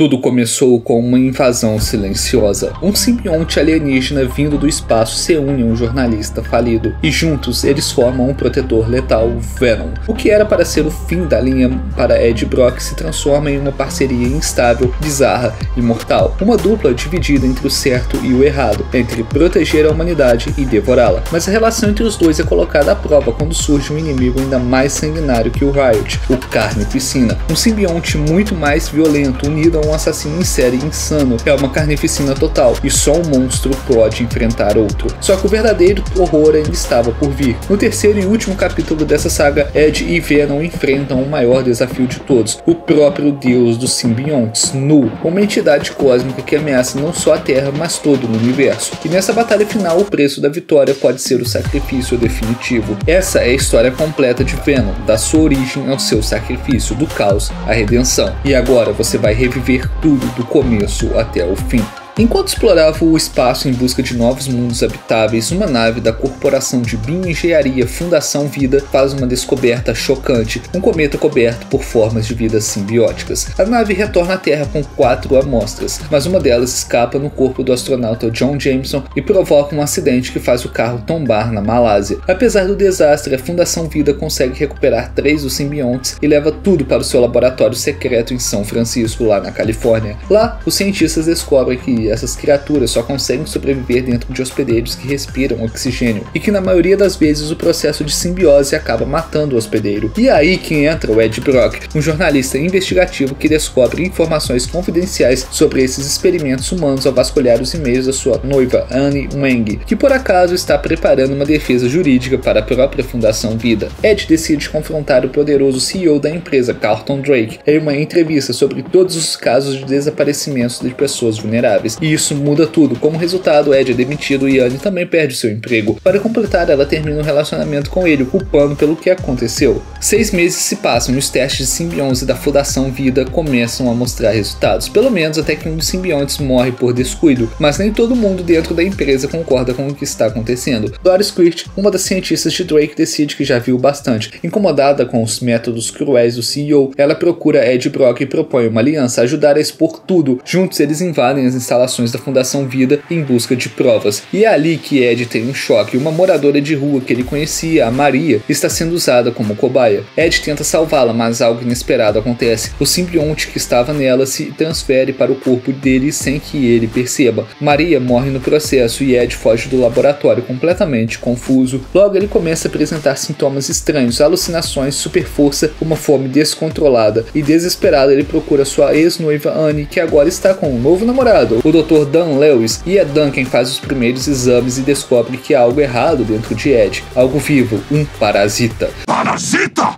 Tudo começou com uma invasão silenciosa. Um simbionte alienígena vindo do espaço se une a um jornalista falido, e juntos eles formam um protetor letal, Venom. O que era para ser o fim da linha para Ed e Brock se transforma em uma parceria instável, bizarra e mortal. Uma dupla dividida entre o certo e o errado, entre proteger a humanidade e devorá-la. Mas a relação entre os dois é colocada à prova quando surge um inimigo ainda mais sanguinário que o Riot, o Carnificina. Um simbionte muito mais violento, unido a um assassino em série insano. É uma carnificina total, e só um monstro pode enfrentar outro. Só que o verdadeiro horror ainda estava por vir. No terceiro e último capítulo dessa saga, Ed e Venom enfrentam o maior desafio de todos, o próprio deus dos simbiontes, Nu, uma entidade cósmica que ameaça não só a Terra, mas todo o universo. E nessa batalha final, o preço da vitória pode ser o sacrifício definitivo. Essa é a história completa de Venom, da sua origem ao seu sacrifício, do caos à redenção. E agora você vai reviver tudo do começo até o fim. Enquanto explorava o espaço em busca de novos mundos habitáveis, uma nave da corporação de bioengenharia Fundação Vida faz uma descoberta chocante, um cometa coberto por formas de vida simbióticas. A nave retorna à Terra com 4 amostras, mas uma delas escapa no corpo do astronauta John Jameson e provoca um acidente que faz o carro tombar na Malásia. Apesar do desastre, a Fundação Vida consegue recuperar 3 dos simbiontes e leva tudo para o seu laboratório secreto em São Francisco, lá na Califórnia. Lá, os cientistas descobrem que essas criaturas só conseguem sobreviver dentro de hospedeiros que respiram oxigênio, e que na maioria das vezes o processo de simbiose acaba matando o hospedeiro. E é aí que entra o Ed Brock, um jornalista investigativo que descobre informações confidenciais sobre esses experimentos humanos ao vasculhar os e-mails da sua noiva Annie Wang, que por acaso está preparando uma defesa jurídica para a própria Fundação Vida. Ed decide confrontar o poderoso CEO da empresa, Carlton Drake, em uma entrevista sobre todos os casos de desaparecimentos de pessoas vulneráveis. E isso muda tudo. Como resultado, Ed é demitido e Annie também perde seu emprego. Para completar, ela termina um relacionamento com ele, culpando pelo que aconteceu. 6 meses se passam e os testes de simbionte da Fundação Vida começam a mostrar resultados. Pelo menos até que um dos simbiontes morre por descuido, mas nem todo mundo dentro da empresa concorda com o que está acontecendo. Doris Quirt, uma das cientistas de Drake, decide que já viu bastante. Incomodada com os métodos cruéis do CEO, ela procura Ed Brock e propõe uma aliança, ajudar a expor tudo. Juntos eles invadem as instalações da Fundação Vida em busca de provas. E é ali que Ed tem um choque. Uma moradora de rua que ele conhecia, a Maria, está sendo usada como cobaia. Ed tenta salvá-la, mas algo inesperado acontece. O simbionte que estava nela se transfere para o corpo dele sem que ele perceba. Maria morre no processo e Ed foge do laboratório completamente confuso. Logo ele começa a apresentar sintomas estranhos, alucinações, super força, uma fome descontrolada, e desesperado ele procura sua ex-noiva Annie, que agora está com um novo namorado, o Dr. Dan Lewis, e é Dan quem faz os primeiros exames e descobre que há algo errado dentro de Ed, algo vivo, um parasita. Parasita!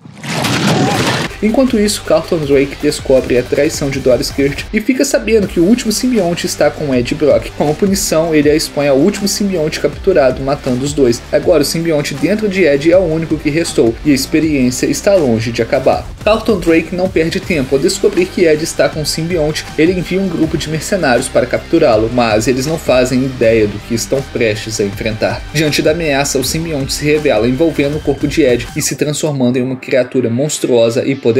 Enquanto isso, Carlton Drake descobre a traição de Doris Quirt e fica sabendo que o último simbionte está com Ed Brock. Como punição, ele a expõe ao último simbionte capturado, matando os dois. Agora o simbionte dentro de Ed é o único que restou, e a experiência está longe de acabar. Carlton Drake não perde tempo. Ao descobrir que Ed está com o simbionte, ele envia um grupo de mercenários para capturá-lo, mas eles não fazem ideia do que estão prestes a enfrentar. Diante da ameaça, o simbionte se revela envolvendo o corpo de Ed e se transformando em uma criatura monstruosa e poderosa.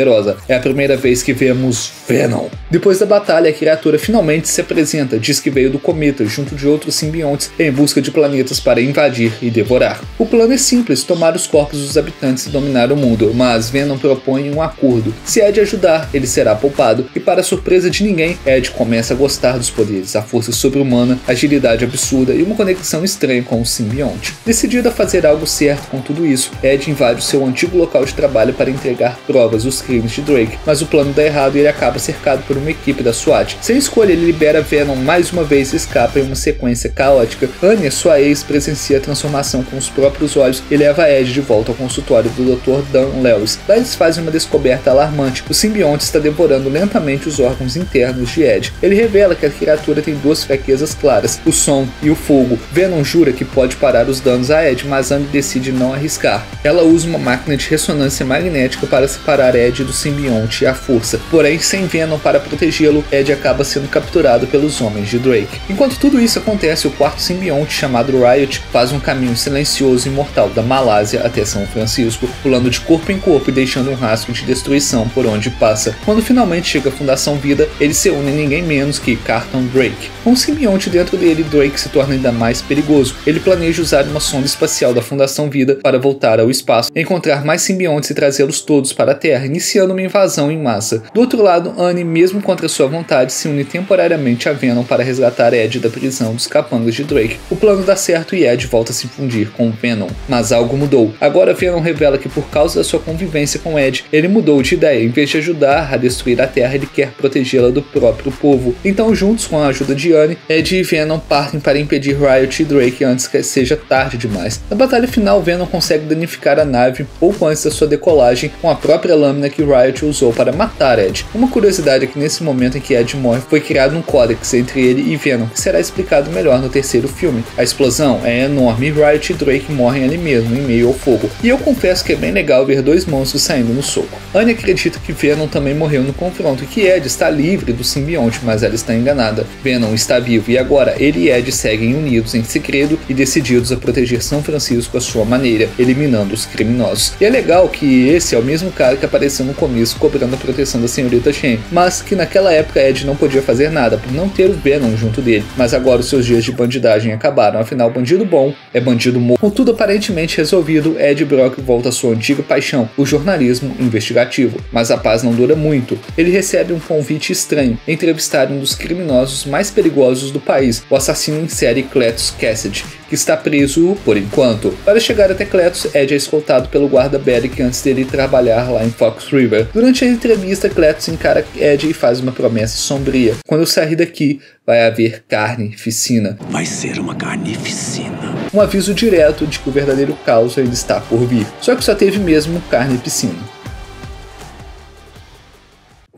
É a primeira vez que vemos Venom. Depois da batalha, a criatura finalmente se apresenta, diz que veio do cometa junto de outros simbiontes em busca de planetas para invadir e devorar. O plano é simples, tomar os corpos dos habitantes e dominar o mundo, mas Venom propõe um acordo. Se Ed ajudar, ele será poupado, e para surpresa de ninguém, Ed começa a gostar dos poderes, a força sobre-humana, agilidade absurda e uma conexão estranha com o simbionte. Decidido a fazer algo certo com tudo isso, Ed invade o seu antigo local de trabalho para entregar provas dos crimes de Drake, mas o plano dá errado e ele acaba cercado por uma equipe da SWAT. Sem escolha, ele libera Venom mais uma vez e escapa em uma sequência caótica. Annie, sua ex, presencia a transformação com os próprios olhos e leva Ed de volta ao consultório do Dr. Dan Lewis. Lá eles fazem uma descoberta alarmante. O simbionte está devorando lentamente os órgãos internos de Ed. Ele revela que a criatura tem 2 fraquezas claras, o som e o fogo. Venom jura que pode parar os danos a Ed, mas Annie decide não arriscar. Ela usa uma máquina de ressonância magnética para separar Ed Ed do simbionte à força. Porém, sem Venom para protegê-lo, Ed acaba sendo capturado pelos homens de Drake. Enquanto tudo isso acontece, o quarto simbionte, chamado Riot, faz um caminho silencioso e mortal da Malásia até São Francisco, pulando de corpo em corpo e deixando um rastro de destruição por onde passa. Quando finalmente chega a Fundação Vida, ele se une a ninguém menos que Carlton Drake. Com o simbionte dentro dele, Drake se torna ainda mais perigoso. Ele planeja usar uma sonda espacial da Fundação Vida para voltar ao espaço, encontrar mais simbiontes e trazê-los todos para a Terra, iniciando uma invasão em massa. Do outro lado, Annie, mesmo contra sua vontade, se une temporariamente a Venom para resgatar Ed da prisão dos capangas de Drake. O plano dá certo e Ed volta a se fundir com Venom. Mas algo mudou. Agora Venom revela que por causa da sua convivência com Ed, ele mudou de ideia. Em vez de ajudar a destruir a Terra, ele quer protegê-la do próprio povo. Então, juntos com a ajuda de Annie, Ed e Venom partem para impedir Riot e Drake antes que seja tarde demais. Na batalha final, Venom consegue danificar a nave pouco antes da sua decolagem com a própria lâmina que Riot usou para matar Ed. Uma curiosidade é que nesse momento em que Ed morre, foi criado um códex entre ele e Venom, que será explicado melhor no terceiro filme. A explosão é enorme e Riot e Drake morrem ali mesmo, em meio ao fogo. E eu confesso que é bem legal ver dois monstros saindo no soco. Annie acredita que Venom também morreu no confronto e que Ed está livre do simbionte, mas ela está enganada. Venom está vivo e agora ele e Ed seguem unidos em segredo e decididos a proteger São Francisco à sua maneira, eliminando os criminosos. E é legal que esse é o mesmo cara que apareceu no começo cobrando a proteção da senhorita Shane, mas que naquela época Ed não podia fazer nada por não ter o Venom junto dele. Mas agora os seus dias de bandidagem acabaram, afinal bandido bom é bandido morto. Com tudo aparentemente resolvido, Ed Brock volta à sua antiga paixão, o jornalismo investigativo. Mas a paz não dura muito. Ele recebe um convite estranho, entrevistar um dos criminosos mais perigosos do país, o assassino em série Cletus Cassidy, que está preso por enquanto. Para chegar até Cletus, Ed é escoltado pelo guarda Beric antes dele trabalhar lá em Fox River. Durante a entrevista, Cletus encara Ed e faz uma promessa sombria. Quando eu sair daqui, vai haver carnificina. Vai ser uma carnificina. Um aviso direto de que o verdadeiro caos ainda está por vir. Só que só teve mesmo carne e piscina.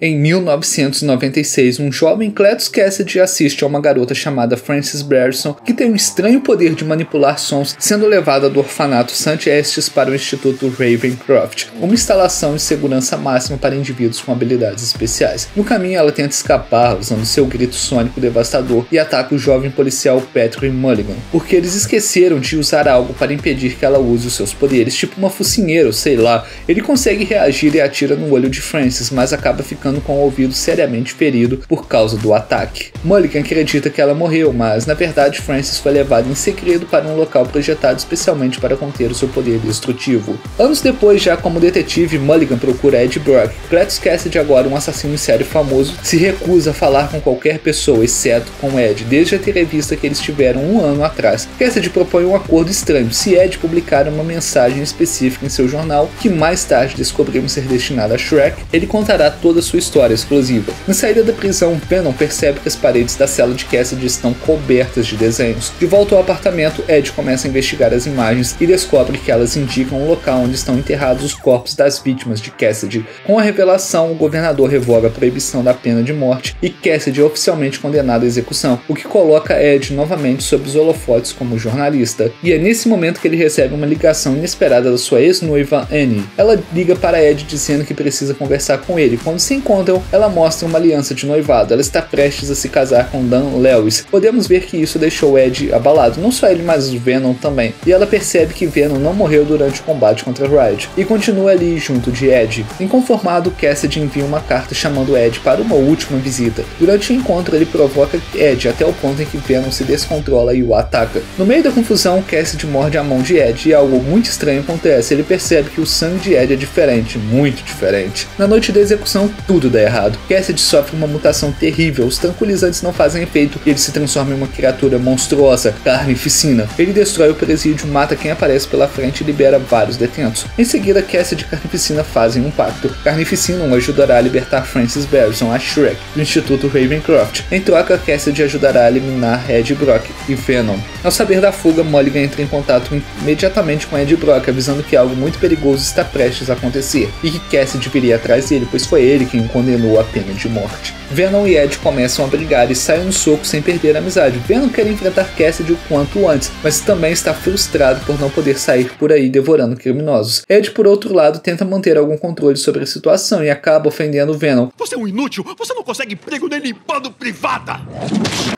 Em 1996, um jovem Cletus Cassidy assiste a uma garota chamada Frances Berson, que tem um estranho poder de manipular sons, sendo levada do orfanato St. Estes para o Instituto Ravencroft, uma instalação de segurança máxima para indivíduos com habilidades especiais. No caminho, ela tenta escapar usando seu grito sônico devastador e ataca o jovem policial Patrick Mulligan, porque eles esqueceram de usar algo para impedir que ela use os seus poderes, tipo uma focinheira ou sei lá. Ele consegue reagir e atira no olho de Frances, mas acaba ficando com o ouvido seriamente ferido por causa do ataque. Mulligan acredita que ela morreu, mas na verdade Frances foi levada em segredo para um local projetado especialmente para conter o seu poder destrutivo. Anos depois, já como detetive, Mulligan procura Ed Brock. Cletus Cassidy, agora um assassino em série famoso, se recusa a falar com qualquer pessoa, exceto com Ed, desde a entrevista que eles tiveram um ano atrás. Cassidy propõe um acordo estranho: se Ed publicar uma mensagem específica em seu jornal, que mais tarde descobrimos ser destinada a Shrek, ele contará toda a sua história exclusiva. Na saída da prisão, Venom percebe que as paredes da cela de Cassidy estão cobertas de desenhos. De volta ao apartamento, Ed começa a investigar as imagens e descobre que elas indicam o local onde estão enterrados os corpos das vítimas de Cassidy. Com a revelação, o governador revoga a proibição da pena de morte e Cassidy é oficialmente condenado à execução, o que coloca Ed novamente sob os holofotes como jornalista. E é nesse momento que ele recebe uma ligação inesperada da sua ex-noiva Annie. Ela liga para Ed dizendo que precisa conversar com ele. Quando se encontram, ela mostra uma aliança de noivado. Ela está prestes a se casar com Dan Lewis. Podemos ver que isso deixou Ed abalado, não só ele, mas o Venom também. E ela percebe que Venom não morreu durante o combate contra Riot e continua ali junto de Ed. Inconformado, Cassidy envia uma carta chamando Ed para uma última visita. Durante o encontro, ele provoca Ed até o ponto em que Venom se descontrola e o ataca. No meio da confusão, Cassidy morde a mão de Ed e algo muito estranho acontece. Ele percebe que o sangue de Ed é diferente, muito diferente. Na noite da execução, tudo dá errado. Cassidy sofre uma mutação terrível, os tranquilizantes não fazem efeito e ele se transforma em uma criatura monstruosa, carnificina. Ele destrói o presídio, mata quem aparece pela frente e libera vários detentos. Em seguida, Cassidy e Carnificina fazem um pacto. Carnificina o ajudará a libertar Frances Berson, a Shrek, do Instituto Ravencroft. Em troca, Cassidy ajudará a eliminar Ed Brock e Venom. Ao saber da fuga, Mulligan entra em contato imediatamente com Ed Brock, avisando que algo muito perigoso está prestes a acontecer e que Cassidy viria atrás dele, pois foi ele quem o condenou à pena de morte. Venom e Ed começam a brigar e saem no soco sem perder a amizade. Venom quer enfrentar Cassidy o quanto antes, mas também está frustrado por não poder sair por aí devorando criminosos. Ed, por outro lado, tenta manter algum controle sobre a situação e acaba ofendendo Venom. Você é um inútil, você não consegue emprego nem limpando privada!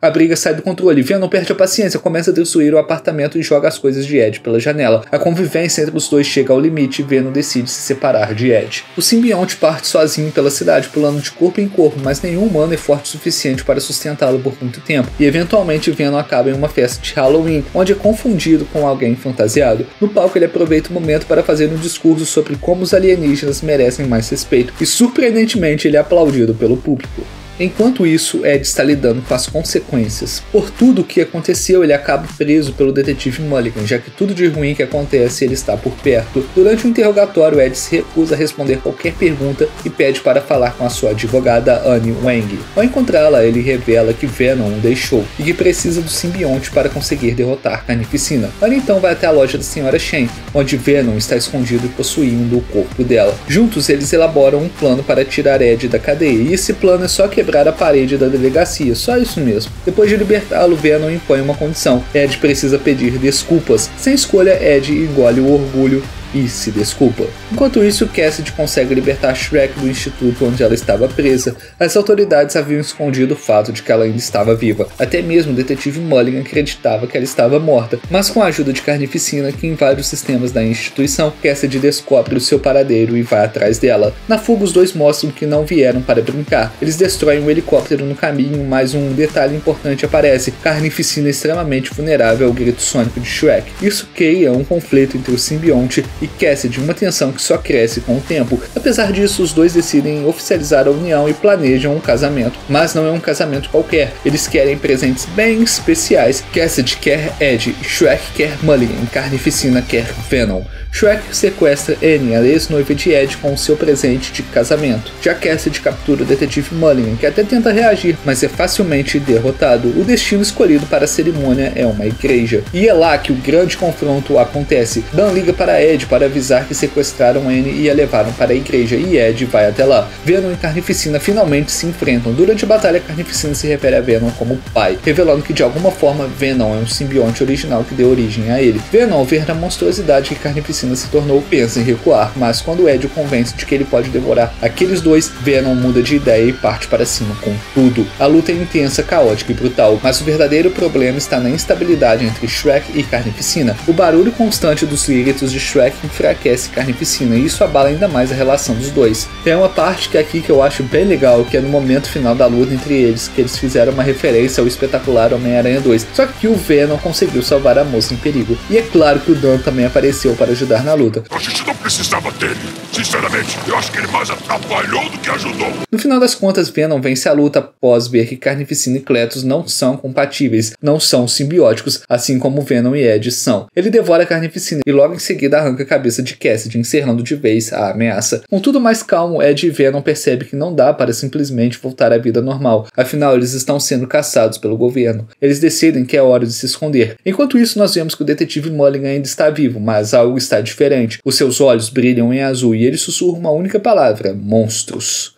A briga sai do controle, Venom perde a paciência, começa a destruir o apartamento e joga as coisas de Ed pela janela. A convivência entre os dois chega ao limite e Venom decide se separar de Ed. O simbionte parte sozinho pela cidade, pulando de corpo em corpo, mas nenhum humano é forte o suficiente para sustentá-lo por muito tempo, e eventualmente Venom acaba em uma festa de Halloween, onde é confundido com alguém fantasiado. No palco ele aproveita o momento para fazer um discurso sobre como os alienígenas merecem mais respeito, e surpreendentemente ele é aplaudido pelo público. Enquanto isso, Ed está lidando com as consequências. Por tudo o que aconteceu, ele acaba preso pelo detetive Mulligan, já que tudo de ruim que acontece ele está por perto. Durante o interrogatório, Ed se recusa a responder qualquer pergunta e pede para falar com a sua advogada Annie Wang. Ao encontrá-la, ele revela que Venom o deixou e que precisa do simbionte para conseguir derrotar Carnificina. Annie então vai até a loja da Sra. Shen, onde Venom está escondido e possuindo o corpo dela. Juntos, eles elaboram um plano para tirar Ed da cadeia, e esse plano é só quebrar a parede da delegacia, só isso mesmo. Depois de libertá-lo, Venom impõe uma condição: Ed precisa pedir desculpas. Sem escolha, Ed engole o orgulho e se desculpa. Enquanto isso, Cassidy consegue libertar Shrek do instituto onde ela estava presa. As autoridades haviam escondido o fato de que ela ainda estava viva. Até mesmo o detetive Mulligan acreditava que ela estava morta, mas com a ajuda de Carnificina, que invade os sistemas da instituição, Cassidy descobre o seu paradeiro e vai atrás dela. Na fuga, os dois mostram que não vieram para brincar. Eles destroem um helicóptero no caminho, mas um detalhe importante aparece: Carnificina é extremamente vulnerável ao grito sônico de Shrek. Isso cria um conflito entre o simbionte e Cassidy, uma tensão que só cresce com o tempo. Apesar disso, os dois decidem oficializar a união e planejam um casamento. Mas não é um casamento qualquer, eles querem presentes bem especiais. Cassidy quer Ed, Shrek quer Mulligan, Carnificina quer Venom. Shrek sequestra Annie, a ex-noiva de Ed, com o seu presente de casamento. Já Cassidy captura o detetive Mulligan, que até tenta reagir, mas é facilmente derrotado. O destino escolhido para a cerimônia é uma igreja. E é lá que o grande confronto acontece. Dan liga para Ed para avisar que sequestraram Annie e a levaram para a igreja, e Ed vai até lá. Venom e Carnificina finalmente se enfrentam. Durante a batalha, Carnificina se refere a Venom como pai, revelando que de alguma forma Venom é um simbionte original que deu origem a ele. Venom, ao ver a monstruosidade que Carnificina se tornou, pensa em recuar, mas quando Ed o convence de que ele pode devorar aqueles dois, Venom muda de ideia e parte para cima com tudo. A luta é intensa, caótica e brutal, mas o verdadeiro problema está na instabilidade entre Shrek e Carnificina. O barulho constante dos gritos de Shrek enfraquece Carnificina, e isso abala ainda mais a relação dos dois. Tem uma parte que eu acho bem legal, que é no momento final da luta entre eles, que eles fizeram uma referência ao espetacular Homem-Aranha 2, só que o Venom conseguiu salvar a moça em perigo. E é claro que o Dan também apareceu para ajudar na luta. A gente não precisava dele. Sinceramente, eu acho que ele mais atrapalhou do que ajudou. No final das contas, Venom vence a luta após ver que Carnificina e Cletus não são compatíveis, não são simbióticos, assim como Venom e Ed são. Ele devora Carnificina e logo em seguida arranca a cabeça de Cassidy, encerrando de vez a ameaça. Com tudo mais calmo, Ed e Venom percebem que não dá para simplesmente voltar à vida normal, afinal eles estão sendo caçados pelo governo. Eles decidem que é hora de se esconder. Enquanto isso, nós vemos que o detetive Mulligan ainda está vivo, mas algo está diferente. Os seus olhos brilham em azul e ele sussurra uma única palavra: monstros.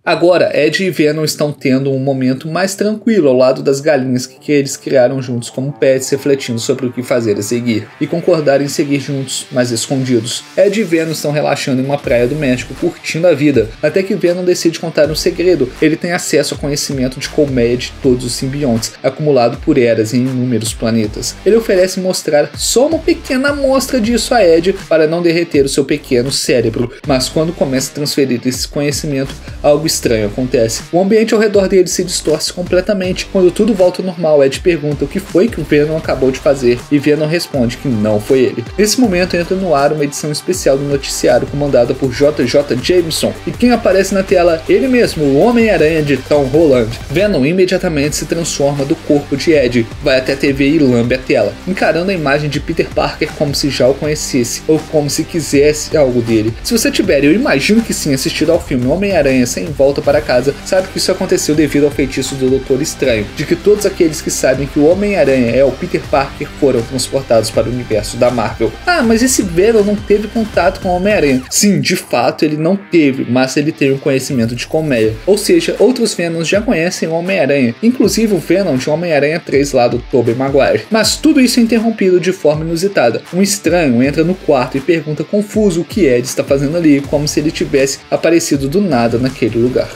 Agora, Ed e Venom estão tendo um momento mais tranquilo ao lado das galinhas que eles criaram juntos como pets, refletindo sobre o que fazer a seguir, e concordaram em seguir juntos, mas escondidos. Ed e Venom estão relaxando em uma praia do México, curtindo a vida, até que Venom decide contar um segredo. Ele tem acesso ao conhecimento de colmeia de todos os simbiontes, acumulado por eras em inúmeros planetas. Ele oferece mostrar só uma pequena amostra disso a Ed para não derreter o seu pequeno cérebro, mas quando começa a transferir esse conhecimento, algo estranho acontece. O ambiente ao redor dele se distorce completamente. Quando tudo volta ao normal, Ed pergunta o que foi que o Venom acabou de fazer, e Venom responde que não foi ele. Nesse momento entra no ar uma edição especial do noticiário comandada por JJ Jameson, e quem aparece na tela? Ele mesmo, o Homem-Aranha de Tom Holland. Venom imediatamente se transforma do corpo de Ed, vai até a TV e lambe a tela, encarando a imagem de Peter Parker como se já o conhecesse, ou como se quisesse algo dele. Se você tiver, eu imagino que sim, assistido ao filme Homem-Aranha sem voz volta para casa, sabe que isso aconteceu devido ao feitiço do Doutor Estranho, de que todos aqueles que sabem que o Homem-Aranha é o Peter Parker foram transportados para o universo da Marvel. Ah, mas esse Venom não teve contato com o Homem-Aranha. Sim, de fato ele não teve, mas ele tem um conhecimento de colmeia. Ou seja, outros Venoms já conhecem o Homem-Aranha, inclusive o Venom de Homem-Aranha 3 lá do Tobey Maguire. Mas tudo isso é interrompido de forma inusitada. Um estranho entra no quarto e pergunta confuso o que Ed está fazendo ali, como se ele tivesse aparecido do nada naquele lugar.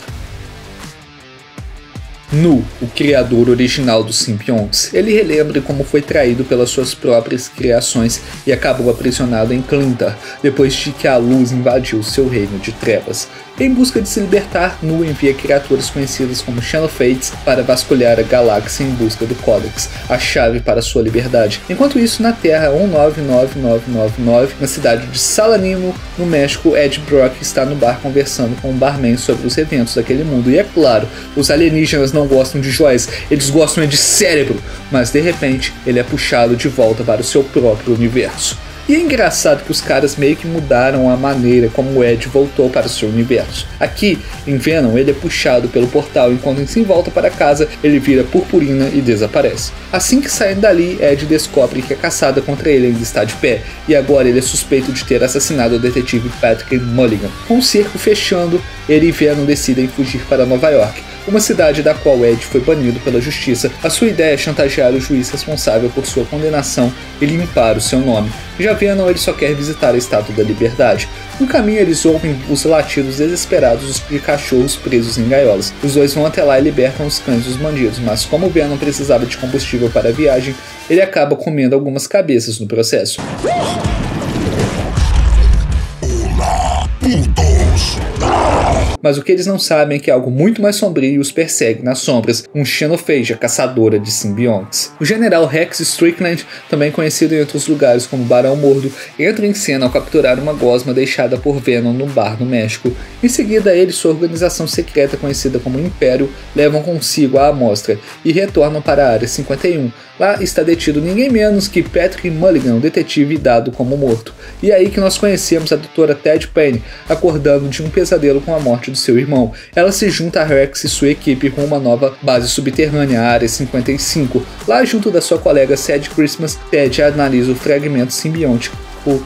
Nu, o criador original dos simbiontes, ele relembra como foi traído pelas suas próprias criações e acabou aprisionado em Clintar, depois de que a luz invadiu seu reino de trevas. Em busca de se libertar, Nu envia criaturas conhecidas como Xenophades para vasculhar a galáxia em busca do Codex, a chave para sua liberdade. Enquanto isso, na Terra 199999, na cidade de Salanimo, no México, Ed Brock está no bar conversando com um barman sobre os eventos daquele mundo. E é claro, os alienígenas não gostam de joias, eles gostam de cérebro, mas de repente ele é puxado de volta para o seu próprio universo. E é engraçado que os caras meio que mudaram a maneira como o Ed voltou para o seu universo. Aqui, em Venom, ele é puxado pelo portal, enquanto em volta para casa, ele vira purpurina e desaparece. Assim que saem dali, Ed descobre que a caçada contra ele ainda está de pé, e agora ele é suspeito de ter assassinado o detetive Patrick Mulligan. Com o cerco fechando, ele e Venom decidem fugir para Nova York, uma cidade da qual Ed foi banido pela justiça. A sua ideia é chantagear o juiz responsável por sua condenação e limpar o seu nome. Já Venom, ele só quer visitar a Estátua da Liberdade. No caminho, eles ouvem os latidos desesperados de cachorros presos em gaiolas. Os dois vão até lá e libertam os cães dos bandidos, mas como Venom precisava de combustível para a viagem, ele acaba comendo algumas cabeças no processo. Mas o que eles não sabem é que algo muito mais sombrio os persegue nas sombras, um Xenophage, a caçadora de simbiontes. O general Rex Strickland, também conhecido em outros lugares como Barão Mordo, entra em cena ao capturar uma gosma deixada por Venom no bar no México. Em seguida, ele e sua organização secreta conhecida como Império levam consigo a amostra e retornam para a Área 51. Lá está detido ninguém menos que Patrick Mulligan, o detetive dado como morto. E é aí que nós conhecemos a doutora Ted Payne, acordando de um pesadelo com a morte do seu irmão. Ela se junta a Rex e sua equipe rumo a uma nova base subterrânea, a Área 55. Lá, junto da sua colega Sad Christmas, Ted analisa o fragmento simbiótico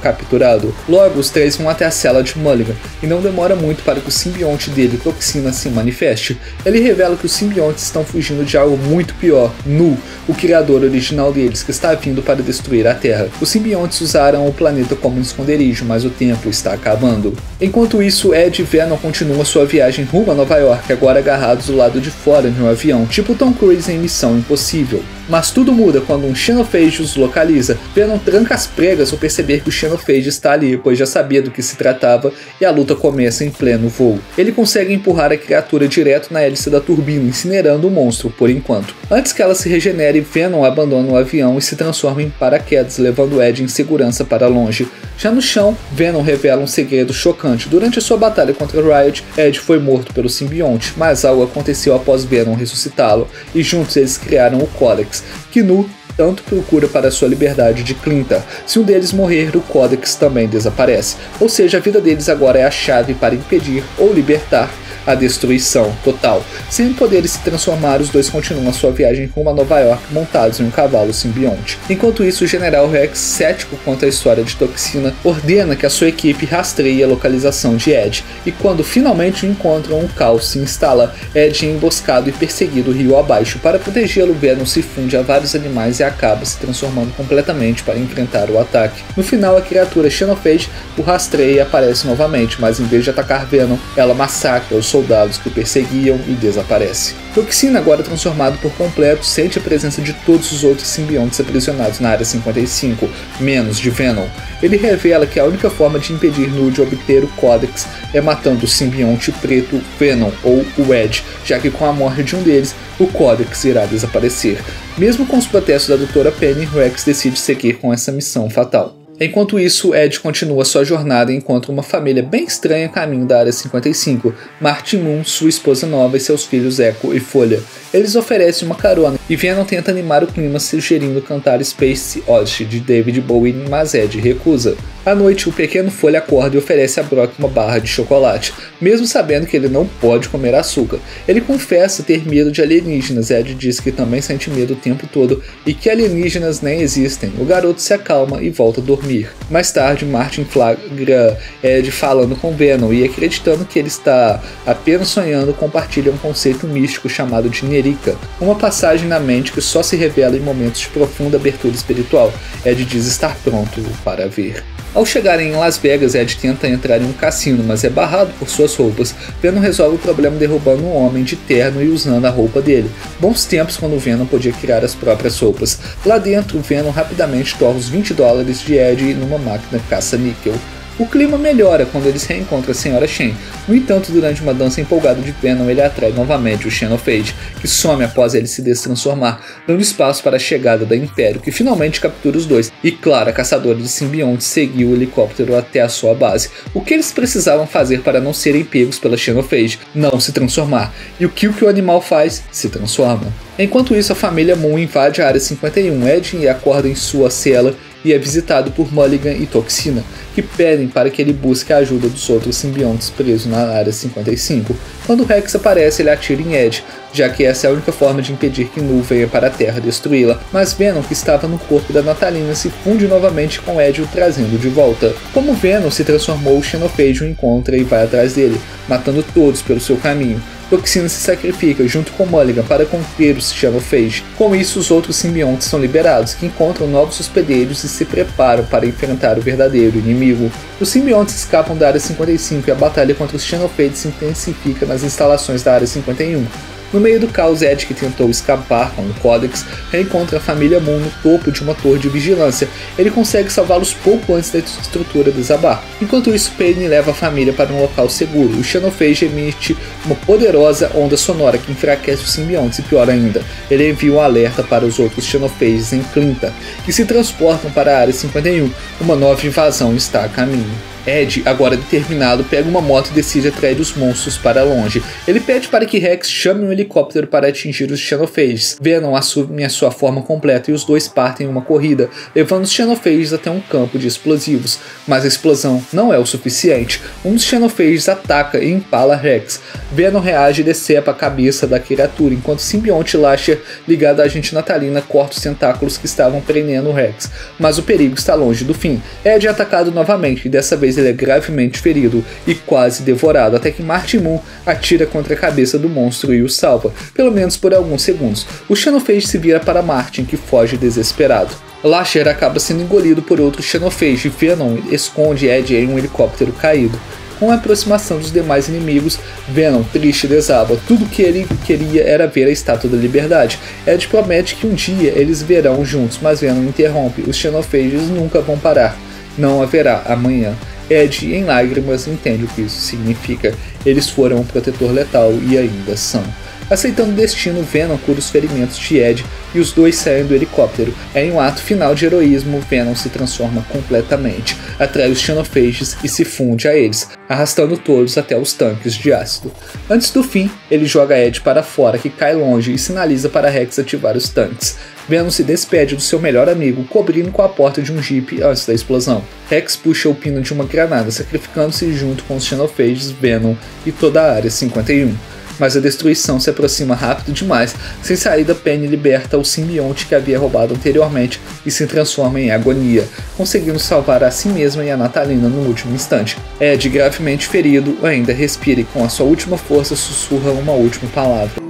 capturado. Logo, os três vão até a cela de Mulligan, e não demora muito para que o simbionte dele, Toxina, se manifeste. Ele revela que os simbiontes estão fugindo de algo muito pior, Nu, o criador original deles, que está vindo para destruir a Terra. Os simbiontes usaram o planeta como um esconderijo, mas o tempo está acabando. Enquanto isso, Ed e Venom continuam sua viagem rumo a Nova York, agora agarrados do lado de fora de um avião, tipo Tom Cruise em Missão Impossível. Mas tudo muda quando um Xenophage os localiza. Venom tranca as pregas ao perceber que o Xenophage está ali, pois já sabia do que se tratava, e a luta começa em pleno voo. Ele consegue empurrar a criatura direto na hélice da turbina, incinerando o monstro por enquanto. Antes que ela se regenere, Venom abandona o avião e se transforma em paraquedas, levando Ed em segurança para longe. Já no chão, Venom revela um segredo chocante. Durante a sua batalha contra Riot, Ed foi morto pelo simbionte, mas algo aconteceu após Venom ressuscitá-lo, e juntos eles criaram o Codex, que Nu tanto procura para sua liberdade de Clintar. Se um deles morrer, o Codex também desaparece. Ou seja, a vida deles agora é a chave para impedir ou libertar a destruição total. Sem poderes se transformar, os dois continuam a sua viagem rumo a Nova York montados em um cavalo simbionte. Enquanto isso, o General Rex, cético quanto à história de Toxina, ordena que a sua equipe rastreie a localização de Ed, e quando finalmente o encontram, um caos se instala. Ed é emboscado e perseguido rio abaixo. Para protegê-lo, Venom se funde a vários animais e acaba se transformando completamente para enfrentar o ataque. No final, a criatura Xenophage o rastreia e aparece novamente, mas em vez de atacar Venom, ela massacra os soldados que o perseguiam e desaparece. Toxina, agora transformado por completo, sente a presença de todos os outros simbiontes aprisionados na Área 55, menos de Venom. Ele revela que a única forma de impedir Nu de obter o Codex é matando o simbionte preto Venom, ou o Ed, já que com a morte de um deles, o Codex irá desaparecer. Mesmo com os protestos da Doutora Penny, Rex decide seguir com essa missão fatal. Enquanto isso, Ed continua sua jornada e encontra uma família bem estranha a caminho da Área 55, Martin Moon, sua esposa nova e seus filhos Echo e Folha. Eles oferecem uma carona e Venom tenta animar o clima sugerindo cantar Space Oddity de David Bowie, mas Ed recusa. À noite, o pequeno Folha acorda e oferece a Brock uma barra de chocolate, mesmo sabendo que ele não pode comer açúcar. Ele confessa ter medo de alienígenas. Ed diz que também sente medo o tempo todo e que alienígenas nem existem. O garoto se acalma e volta a dormir. Mais tarde, Martin flagra Ed falando com Venom e, acreditando que ele está apenas sonhando, compartilha um conceito místico chamado de Nerica, uma passagem na mente que só se revela em momentos de profunda abertura espiritual. Ed diz estar pronto para ver. Ao chegarem em Las Vegas, Ed tenta entrar em um cassino, mas é barrado por suas roupas. Venom resolve o problema derrubando um homem de terno e usando a roupa dele. Bons tempos quando Venom podia criar as próprias roupas. Lá dentro, Venom rapidamente torra os $20 de Ed numa máquina caça-níquel. O clima melhora quando eles reencontram a Sra. Shen. No entanto, durante uma dança empolgada de Venom, ele atrai novamente o Xenophage, que some após ele se destransformar, dando espaço para a chegada da Império, que finalmente captura os dois. E claro, a caçadora de simbiontes seguiu o helicóptero até a sua base. O que eles precisavam fazer para não serem pegos pela Xenophage? Não se transformar. E o que o animal faz? Se transforma. Enquanto isso, a família Moon invade a Área 51. Ed acorda em sua cela e é visitado por Mulligan e Toxina, que pedem para que ele busque a ajuda dos outros simbiontes presos na Área 55. Quando Rex aparece, ele atira em Ed, já que essa é a única forma de impedir que Nu venha para a Terra destruí-la, mas Venom, que estava no corpo da Natalina, se funde novamente com Ed, o trazendo de volta. Como Venom se transformou, o Xenophage o encontra e vai atrás dele, matando todos pelo seu caminho. Toxina se sacrifica junto com Mulligan para conter o Xenophage. Com isso, os outros simbiontes são liberados, que encontram novos hospedeiros e se preparam para enfrentar o verdadeiro inimigo. Os simbiontes escapam da Área 55 e a batalha contra os Xenophage se intensifica nas instalações da Área 51. No meio do caos, Ed, que tentou escapar com o Codex, reencontra a família Moon no topo de uma torre de vigilância. Ele consegue salvá-los pouco antes da estrutura desabar. Enquanto isso, Pain leva a família para um local seguro. O Xenophage emite uma poderosa onda sonora que enfraquece os simbiontes e, pior ainda, ele envia um alerta para os outros Xenophages em Clinta, que se transportam para a Área 51. Uma nova invasão está a caminho. Ed, agora determinado, pega uma moto e decide atrair os monstros para longe. Ele pede para que Rex chame um helicóptero para atingir os Xenophages. Venom assume a sua forma completa e os dois partem em uma corrida, levando os Xenophages até um campo de explosivos. Mas a explosão não é o suficiente. Um dos Xenophages ataca e empala Rex. Venom reage e decepa a cabeça da criatura, enquanto o simbionte Lasher, ligado à agente Natalina, corta os tentáculos que estavam prendendo Rex. Mas o perigo está longe do fim. Ed é atacado novamente e dessa vez ele é gravemente ferido e quase devorado, até que Martin Moon atira contra a cabeça do monstro e o salva, pelo menos por alguns segundos. O Xenophage se vira para Martin, que foge desesperado. Lasher acaba sendo engolido por outro Xenophage e Venom esconde Ed em um helicóptero caído. Com a aproximação dos demais inimigos, Venom, triste, desaba. Tudo que ele queria era ver a Estátua da Liberdade. Ed promete que um dia eles verão juntos, mas Venom interrompe. Os Xenophages nunca vão parar. Não haverá amanhã. Ed, em lágrimas, entende o que isso significa. Eles foram um protetor letal e ainda são. Aceitando o destino, Venom cura os ferimentos de Ed e os dois saem do helicóptero. Em um ato final de heroísmo, Venom se transforma completamente, atrai os Xenophages e se funde a eles, arrastando todos até os tanques de ácido. Antes do fim, ele joga Ed para fora, que cai longe, e sinaliza para Rex ativar os tanques. Venom se despede do seu melhor amigo, cobrindo com a porta de um Jeep antes da explosão. Rex puxa o pino de uma granada, sacrificando-se junto com os Xenophages, Venom e toda a Área 51. Mas a destruição se aproxima rápido demais. Sem saída, Penny liberta o simbionte que havia roubado anteriormente e se transforma em agonia, conseguindo salvar a si mesma e a Natalina no último instante. Ed, gravemente ferido, ainda respira e com a sua última força sussurra uma última palavra.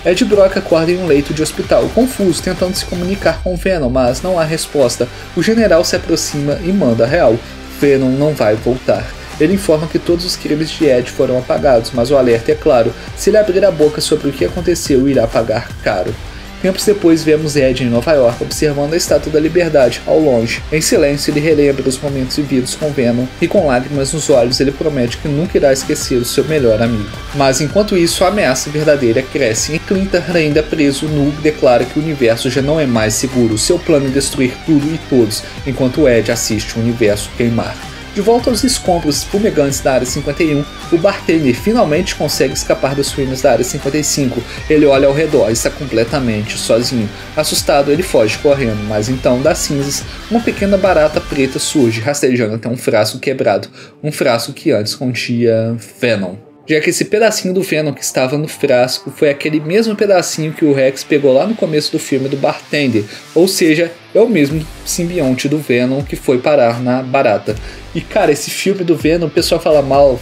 Ed Brock acorda em um leito de hospital, confuso, tentando se comunicar com Venom, mas não há resposta. O general se aproxima e manda a real. Venom não vai voltar. Ele informa que todos os crimes de Ed foram apagados, mas o alerta é claro: se ele abrir a boca sobre o que aconteceu, irá pagar caro. Tempos depois, vemos Ed em Nova York, observando a Estátua da Liberdade, ao longe. Em silêncio, ele relembra os momentos vividos com Venom, e com lágrimas nos olhos, ele promete que nunca irá esquecer o seu melhor amigo. Mas enquanto isso, a ameaça verdadeira cresce, e Clinton, ainda preso, Nu declara que o universo já não é mais seguro. Seu plano é destruir tudo e todos, enquanto Ed assiste o universo queimar. De volta aos escombros fumegantes da Área 51, o bartender finalmente consegue escapar dos crimes da Área 55. Ele olha ao redor e está completamente sozinho. Assustado, ele foge correndo, mas então, das cinzas, uma pequena barata preta surge, rastejando até um frasco quebrado. Um frasco que antes continha Venom. Já que esse pedacinho do Venom que estava no frasco foi aquele mesmo pedacinho que o Rex pegou lá no começo do filme do bartender, ou seja, é o mesmo simbionte do Venom que foi parar na barata. E cara, esse filme do Venom, o pessoal fala mal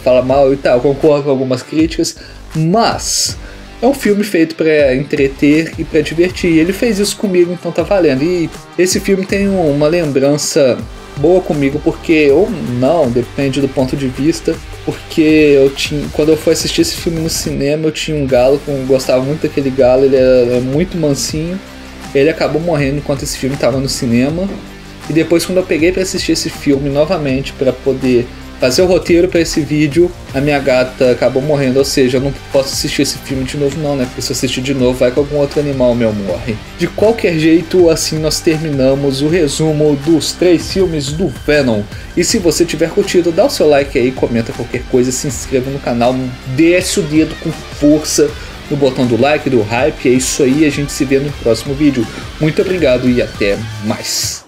e tal, concordo com algumas críticas, mas é um filme feito para entreter e para divertir. Ele fez isso comigo, então tá valendo. E esse filme tem uma lembrança boa comigo, porque, ou não, depende do ponto de vista, porque quando eu fui assistir esse filme no cinema, eu tinha um galo, eu gostava muito daquele galo, ele era muito mansinho, ele acabou morrendo enquanto esse filme estava no cinema, e depois quando eu peguei para assistir esse filme novamente, para poder fazer o roteiro para esse vídeo, a minha gata acabou morrendo, ou seja, eu não posso assistir esse filme de novo não, né, porque se eu assistir de novo vai que algum outro animal meu morre. De qualquer jeito, assim nós terminamos o resumo dos 3 filmes do Venom. E se você tiver curtido, dá o seu like aí, comenta qualquer coisa, se inscreva no canal, desce o dedo com força no botão do like, do hype, é isso aí, a gente se vê no próximo vídeo. Muito obrigado e até mais.